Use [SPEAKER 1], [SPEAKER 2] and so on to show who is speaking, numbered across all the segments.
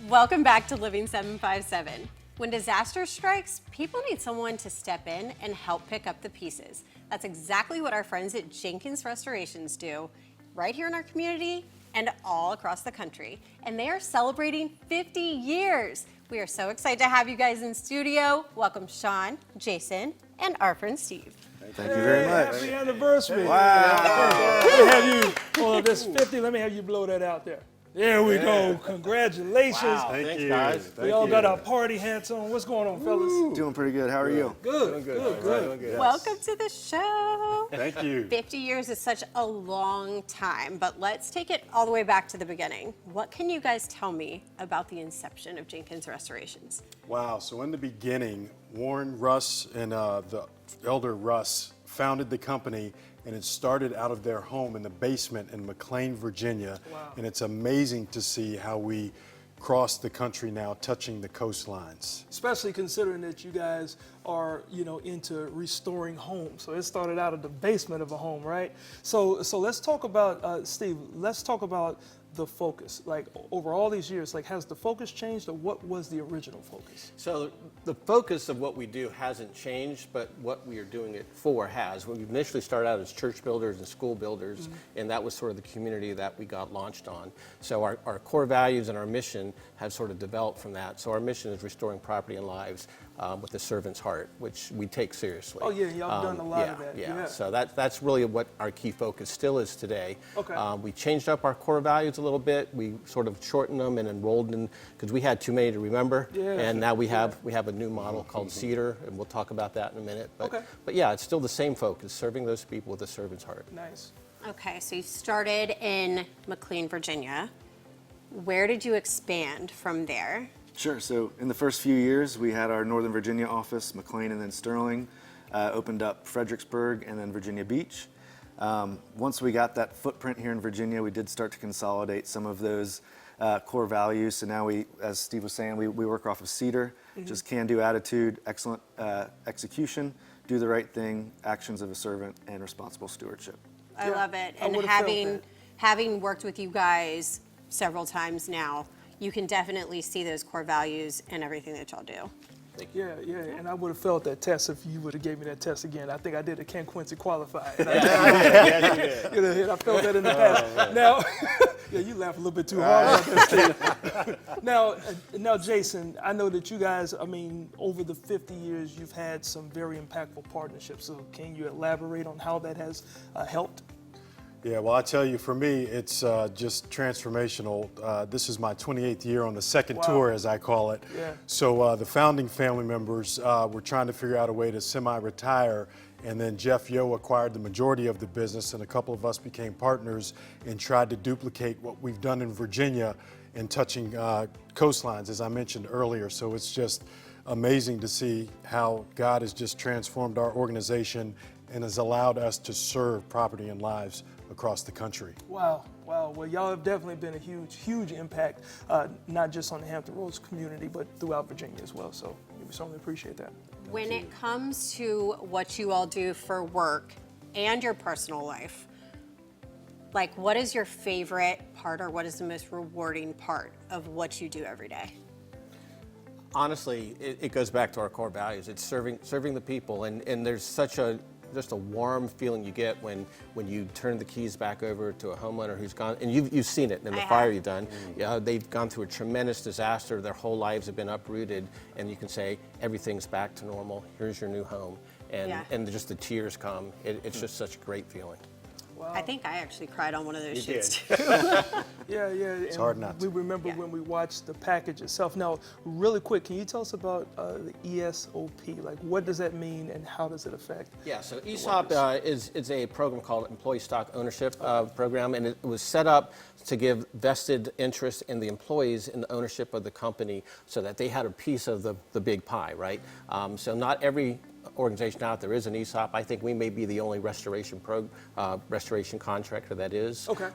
[SPEAKER 1] Welcome back to Living 757. When disaster strikes, people need someone to step in and help pick up the pieces. That's exactly what our friends at Jenkins Restorations do, right here in our community and all across the country. And they are celebrating 50 years. We are so excited to have you guys in studio. Welcome Sean, Jason, and our friend Steve.
[SPEAKER 2] Thank you very much.
[SPEAKER 3] Happy anniversary.
[SPEAKER 2] Wow.
[SPEAKER 3] Let me have you, on this 50, let me have you blow that out there. There we go. Congratulations.
[SPEAKER 2] Wow. Thanks, guys.
[SPEAKER 3] We all got our party hats on. What's going on, fellas?
[SPEAKER 2] Doing pretty good. How are you?
[SPEAKER 3] Good.
[SPEAKER 2] Yes.
[SPEAKER 1] Welcome to the show.
[SPEAKER 2] Thank you.
[SPEAKER 1] 50 years is such a long time, but let's take it all the way back to the beginning. What can you guys tell me about the inception of Jenkins Restorations?
[SPEAKER 4] Wow, so in the beginning, Warren Russ and the elder Russ founded the company, and it started out of their home in the basement in McLean, Virginia.
[SPEAKER 3] Wow.
[SPEAKER 4] And it's amazing to see how we cross the country now, touching the coastlines.
[SPEAKER 3] Especially considering that you guys are, into restoring homes. So it started out of the basement of a home, right? So let's talk about, Steve, let's talk about the focus. Like over all these years, like has the focus changed or what was the original focus?
[SPEAKER 5] So the focus of what we do hasn't changed, but what we are doing it for has. When we initially started out as church builders and school builders, and that was sort of the community that we got launched on. So our core values and our mission have sort of developed from that. So our mission is restoring property and lives with a servant's heart, which we take seriously.
[SPEAKER 3] Oh yeah, y'all done a lot of that.
[SPEAKER 5] Yeah. So that's really what our key focus still is today.
[SPEAKER 3] Okay.
[SPEAKER 5] We changed up our core values a little bit. We sort of shortened them and enrolled in, because we had too many to remember.
[SPEAKER 3] Yeah.
[SPEAKER 5] And now we have a new model called Cedar, and we'll talk about that in a minute. But,
[SPEAKER 3] Okay.
[SPEAKER 5] But yeah, it's still the same focus, serving those people with a servant's heart.
[SPEAKER 3] Nice.
[SPEAKER 1] Okay, so you started in McLean, Virginia. Where did you expand from there?
[SPEAKER 2] Sure. So in the first few years, we had our Northern Virginia office, McLean and then Sterling, opened up Fredericksburg and then Virginia Beach. Once we got that footprint here in Virginia, we did start to consolidate some of those core values. So now we, as Steve was saying, we work off of Cedar, just can-do attitude, excellent execution, do the right thing, actions of a servant, and responsible stewardship.
[SPEAKER 1] I love it.
[SPEAKER 3] I
[SPEAKER 1] And
[SPEAKER 3] would've felt that.
[SPEAKER 1] having worked with you guys several times now, you can definitely see those core values in everything that y'all do.
[SPEAKER 3] Yeah, and I would have felt that test if you would have gave me that test again. I think I did a Ken Quincy qualifier. And I felt that in the past. Now, yeah, you laugh a little bit too hard about that. Now, Jason, I know that you guys, over the 50 years, you've had some very impactful partnerships. So can you elaborate on how that has helped?
[SPEAKER 4] Yeah, well, I tell you, for me, it's just transformational. This is my 28th year on the second tour, as I call it.
[SPEAKER 3] Yeah.
[SPEAKER 4] So the founding family members were trying to figure out a way to semi-retire, and then Jeff Yo acquired the majority of the business, and a couple of us became partners and tried to duplicate what we've done in Virginia in touching coastlines, as I mentioned earlier. So it's just amazing to see how God has just transformed our organization and has allowed us to serve property and lives across the country.
[SPEAKER 3] Wow. Well, y'all have definitely been a huge impact, not just on the Hampton Roads community, but throughout Virginia as well. So we certainly appreciate that.
[SPEAKER 1] When it comes to what you all do for work and your personal life, like what is your favorite part or what is the most rewarding part of what you do every day?
[SPEAKER 5] Honestly, it goes back to our core values. It's serving the people, and there's such just a warm feeling you get when you turn the keys back over to a homeowner who's gone, and you've seen it in the fire you've done. They've gone through a tremendous disaster. Their whole lives have been uprooted, and you can say everything's back to normal. Here's your new home, and just the tears come. It's just such a great feeling.
[SPEAKER 3] Wow.
[SPEAKER 1] I think I actually cried on one of those shoots too.
[SPEAKER 3] Yeah.
[SPEAKER 4] It's hard not to.
[SPEAKER 3] We remember when we watched the package itself. Now, really quick, can you tell us about the ESOP? Like, what does that mean and how does it affect?
[SPEAKER 5] Yeah, so ESOP is a program called Employee Stock Ownership Program, and it was set up to give vested interest in the employees in the ownership of the company so that they had a piece of the big pie, right? So not every organization out there is an ESOP. I think we may be the only restoration contractor that is.
[SPEAKER 3] Okay.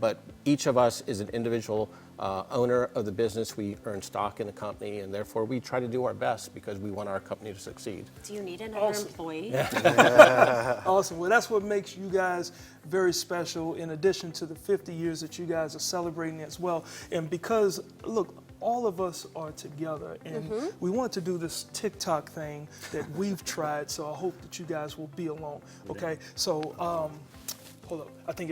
[SPEAKER 5] But each of us is an individual owner of the business. We earn stock in the company, and therefore we try to do our best because we want our company to succeed.
[SPEAKER 1] Do you need another employee?
[SPEAKER 3] Awesome. Well, that's what makes you guys very special in addition to the 50 years that you guys are celebrating as well. And because, look, all of us are together, and we want to do this TikTok thing that we've tried, so I hope that you guys will be along, okay? So, hold up, I think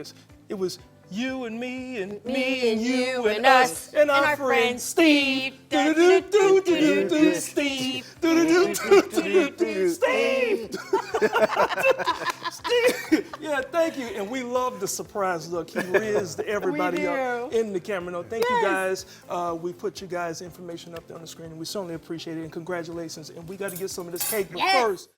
[SPEAKER 3] it was you and me and you and us and our friend Steve. Do-do-do-do-do-do, Steve. Do-do-do-do-do-do, Steve. Steve. Yeah, thank you. And we love the surprise look. He rizzed everybody up in the camera. No, thank you guys. We put you guys' information up there on the screen, and we certainly appreciate it. And congratulations. And we got to get some of this cake, but first.